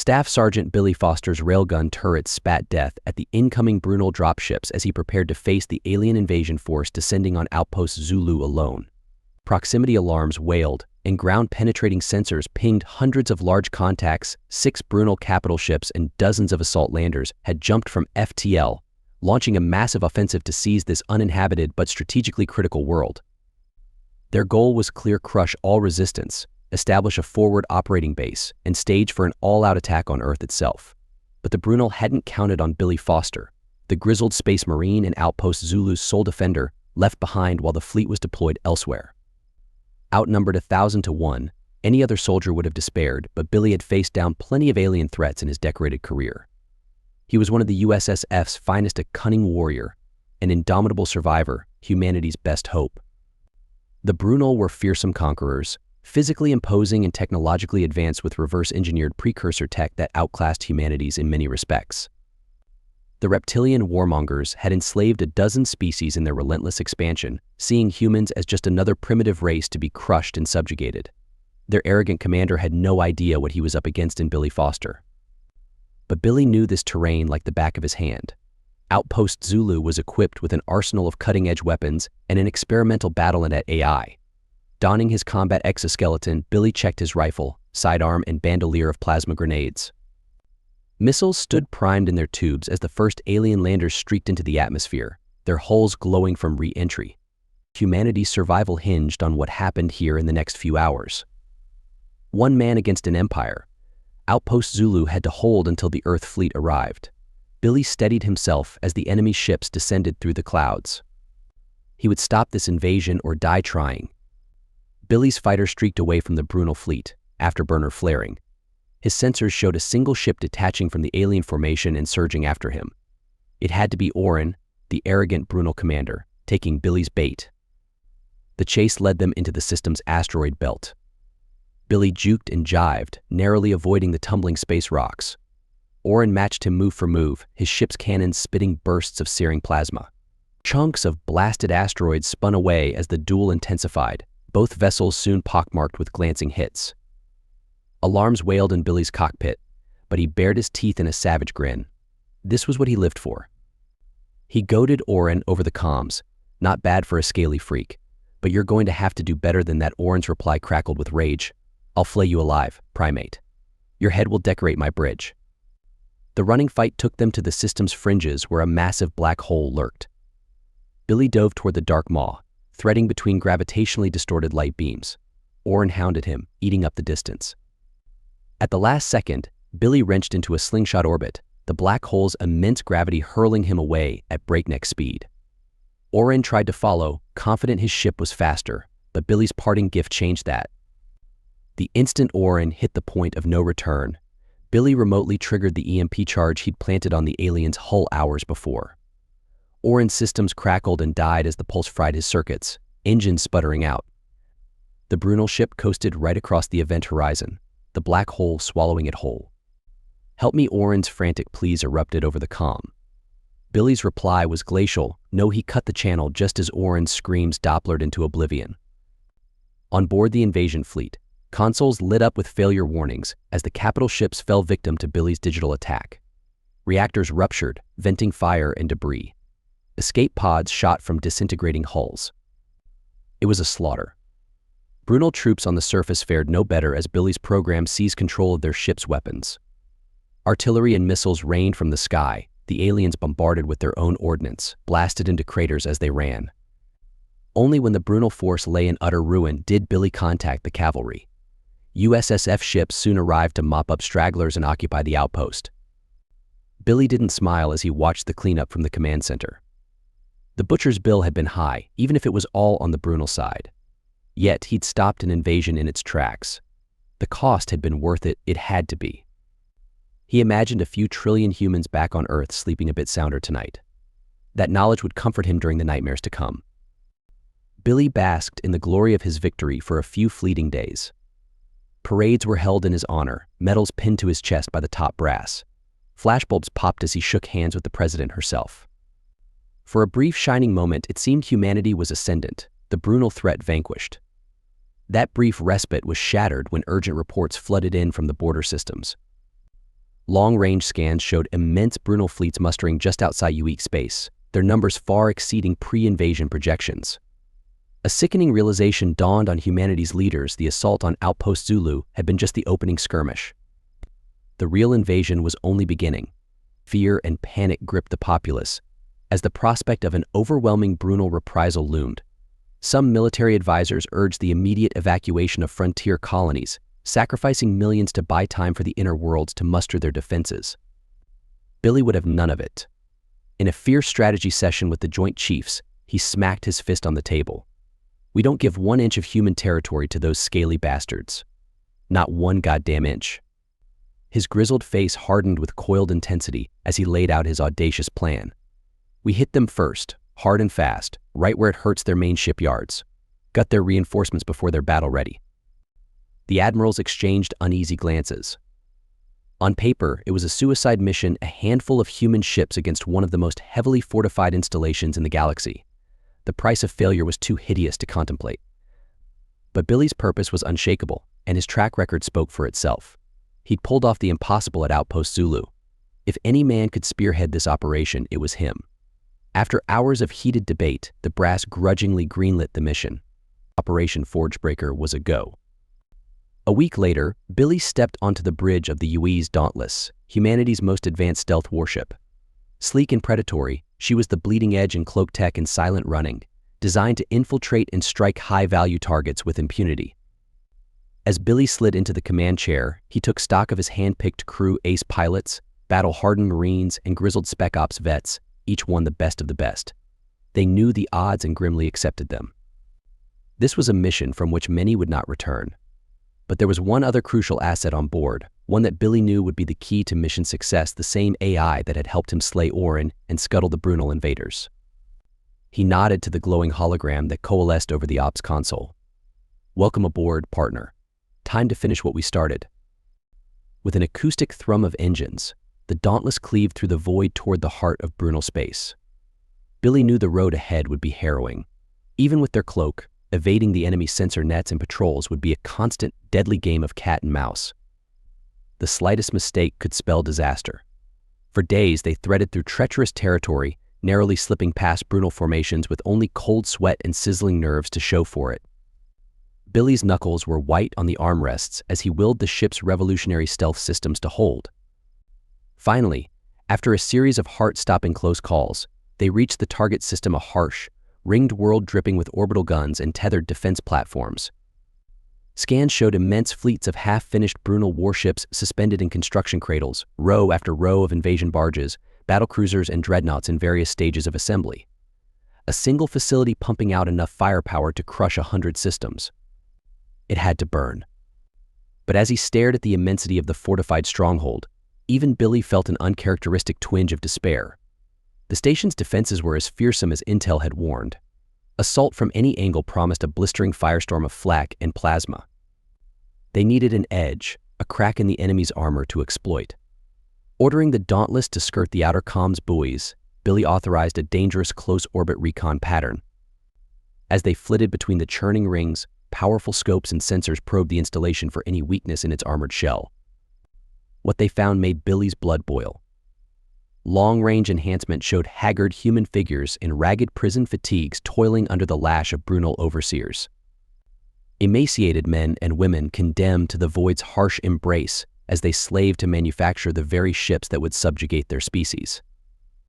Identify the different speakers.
Speaker 1: Staff Sergeant Billy Foster's railgun turrets spat death at the incoming Brunel dropships as he prepared to face the alien invasion force descending on Outpost Zulu alone. Proximity alarms wailed, and ground-penetrating sensors pinged hundreds of large contacts. 6 Brunel capital ships and dozens of assault landers had jumped from FTL, launching a massive offensive to seize this uninhabited but strategically critical world. Their goal was clear: crush all resistance, establish a forward operating base, and stage for an all-out attack on Earth itself. But the Brunel hadn't counted on Billy Foster, the grizzled space marine and Outpost Zulu's sole defender, left behind while the fleet was deployed elsewhere. Outnumbered 1,000 to 1, any other soldier would have despaired, but Billy had faced down plenty of alien threats in his decorated career. He was one of the USSF's finest, a cunning warrior, an indomitable survivor, humanity's best hope. The Brunel were fearsome conquerors, physically imposing and technologically advanced with reverse-engineered precursor tech that outclassed humanity's in many respects. The reptilian warmongers had enslaved a dozen species in their relentless expansion, seeing humans as just another primitive race to be crushed and subjugated. Their arrogant commander had no idea what he was up against in Billy Foster. But Billy knew this terrain like the back of his hand. Outpost Zulu was equipped with an arsenal of cutting-edge weapons and an experimental battle-net AI. Donning his combat exoskeleton, Billy checked his rifle, sidearm, and bandolier of plasma grenades. Missiles stood primed in their tubes as the first alien landers streaked into the atmosphere, their hulls glowing from re-entry. Humanity's survival hinged on what happened here in the next few hours. One man against an empire. Outpost Zulu had to hold until the Earth fleet arrived. Billy steadied himself as the enemy ships descended through the clouds. He would stop this invasion or die trying. Billy's fighter streaked away from the Brunel fleet, afterburner flaring. His sensors showed a single ship detaching from the alien formation and surging after him. It had to be Orin, the arrogant Brunel commander, taking Billy's bait. The chase led them into the system's asteroid belt. Billy juked and jived, narrowly avoiding the tumbling space rocks. Orin matched him move for move, his ship's cannons spitting bursts of searing plasma. Chunks of blasted asteroids spun away as the duel intensified, both vessels soon pockmarked with glancing hits. Alarms wailed in Billy's cockpit, but he bared his teeth in a savage grin. This was what he lived for. He goaded Orin over the comms. Not bad for a scaly freak, but you're going to have to do better than that. Orin's reply crackled with rage. I'll flay you alive, primate. Your head will decorate my bridge. The running fight took them to the system's fringes where a massive black hole lurked. Billy dove toward the dark maw, threading between gravitationally distorted light beams. Orin hounded him, eating up the distance. At the last second, Billy wrenched into a slingshot orbit, the black hole's immense gravity hurling him away at breakneck speed. Orin tried to follow, confident his ship was faster, but Billy's parting gift changed that. The instant Orin hit the point of no return, Billy remotely triggered the EMP charge he'd planted on the alien's hull hours before. Orin's systems crackled and died as the pulse fried his circuits, engines sputtering out. The Brunel ship coasted right across the event horizon, the black hole swallowing it whole. Help me, Orin's frantic pleas erupted over the comm. Billy's reply was glacial. No, he cut the channel just as Orin's screams Dopplered into oblivion. On board the invasion fleet, consoles lit up with failure warnings as the capital ships fell victim to Billy's digital attack. Reactors ruptured, venting fire and debris. Escape pods shot from disintegrating hulls. It was a slaughter. Brunel troops on the surface fared no better as Billy's program seized control of their ship's weapons. Artillery and missiles rained from the sky, the aliens bombarded with their own ordnance, blasted into craters as they ran. Only when the Brunel force lay in utter ruin did Billy contact the cavalry. USSF ships soon arrived to mop up stragglers and occupy the outpost. Billy didn't smile as he watched the cleanup from the command center. The butcher's bill had been high, even if it was all on the Brunel side. Yet he'd stopped an invasion in its tracks. The cost had been worth it, it had to be. He imagined a few trillion humans back on Earth sleeping a bit sounder tonight. That knowledge would comfort him during the nightmares to come. Billy basked in the glory of his victory for a few fleeting days. Parades were held in his honor, medals pinned to his chest by the top brass. Flashbulbs popped as he shook hands with the president herself. For a brief shining moment, it seemed humanity was ascendant, the Brunel threat vanquished. That brief respite was shattered when urgent reports flooded in from the border systems. Long-range scans showed immense Brunel fleets mustering just outside UE space, their numbers far exceeding pre-invasion projections. A sickening realization dawned on humanity's leaders: the assault on Outpost Zulu had been just the opening skirmish. The real invasion was only beginning. Fear and panic gripped the populace as the prospect of an overwhelming Brunel reprisal loomed. Some military advisors urged the immediate evacuation of frontier colonies, sacrificing millions to buy time for the inner worlds to muster their defenses. Billy would have none of it. In a fierce strategy session with the Joint Chiefs, he smacked his fist on the table. "We don't give 1 inch of human territory to those scaly bastards. Not 1 goddamn inch." His grizzled face hardened with coiled intensity as he laid out his audacious plan. "We hit them first, hard and fast, right where it hurts their main shipyards. Gut their reinforcements before they're battle-ready." The admirals exchanged uneasy glances. On paper, it was a suicide mission, a handful of human ships against one of the most heavily fortified installations in the galaxy. The price of failure was too hideous to contemplate. But Billy's purpose was unshakable, and his track record spoke for itself. He'd pulled off the impossible at Outpost Zulu. If any man could spearhead this operation, it was him. After hours of heated debate, the brass grudgingly greenlit the mission. Operation Forgebreaker was a go. A week later, Billy stepped onto the bridge of the UE's Dauntless, humanity's most advanced stealth warship. Sleek and predatory, she was the bleeding edge in cloak tech and silent running, designed to infiltrate and strike high-value targets with impunity. As Billy slid into the command chair, he took stock of his hand-picked crew: ace pilots, battle-hardened Marines, and grizzled Spec Ops vets, each one the best of the best. They knew the odds and grimly accepted them. This was a mission from which many would not return. But there was one other crucial asset on board, one that Billy knew would be the key to mission success: the same AI that had helped him slay Orin and scuttle the Brunel invaders. He nodded to the glowing hologram that coalesced over the ops console. "Welcome aboard, partner. Time to finish what we started." With an acoustic thrum of engines, the Dauntless cleaved through the void toward the heart of Brunel space. Billy knew the road ahead would be harrowing. Even with their cloak, evading the enemy's sensor nets and patrols would be a constant, deadly game of cat and mouse. The slightest mistake could spell disaster. For days, they threaded through treacherous territory, narrowly slipping past Brunel formations with only cold sweat and sizzling nerves to show for it. Billy's knuckles were white on the armrests as he willed the ship's revolutionary stealth systems to hold. Finally, after a series of heart-stopping close calls, they reached the target system, a harsh, ringed world dripping with orbital guns and tethered defense platforms. Scans showed immense fleets of half-finished Brunel warships suspended in construction cradles, row after row of invasion barges, battlecruisers, and dreadnoughts in various stages of assembly. A single facility pumping out enough firepower to crush 100 systems. It had to burn. But as he stared at the immensity of the fortified stronghold, even Billy felt an uncharacteristic twinge of despair. The station's defenses were as fearsome as Intel had warned. Assault from any angle promised a blistering firestorm of flak and plasma. They needed an edge, a crack in the enemy's armor to exploit. Ordering the Dauntless to skirt the outer comms buoys, Billy authorized a dangerous close-orbit recon pattern. As they flitted between the churning rings, powerful scopes and sensors probed the installation for any weakness in its armored shell. What they found made Billy's blood boil. Long-range enhancement showed haggard human figures in ragged prison fatigues toiling under the lash of Brunel overseers. Emaciated men and women condemned to the void's harsh embrace as they slaved to manufacture the very ships that would subjugate their species.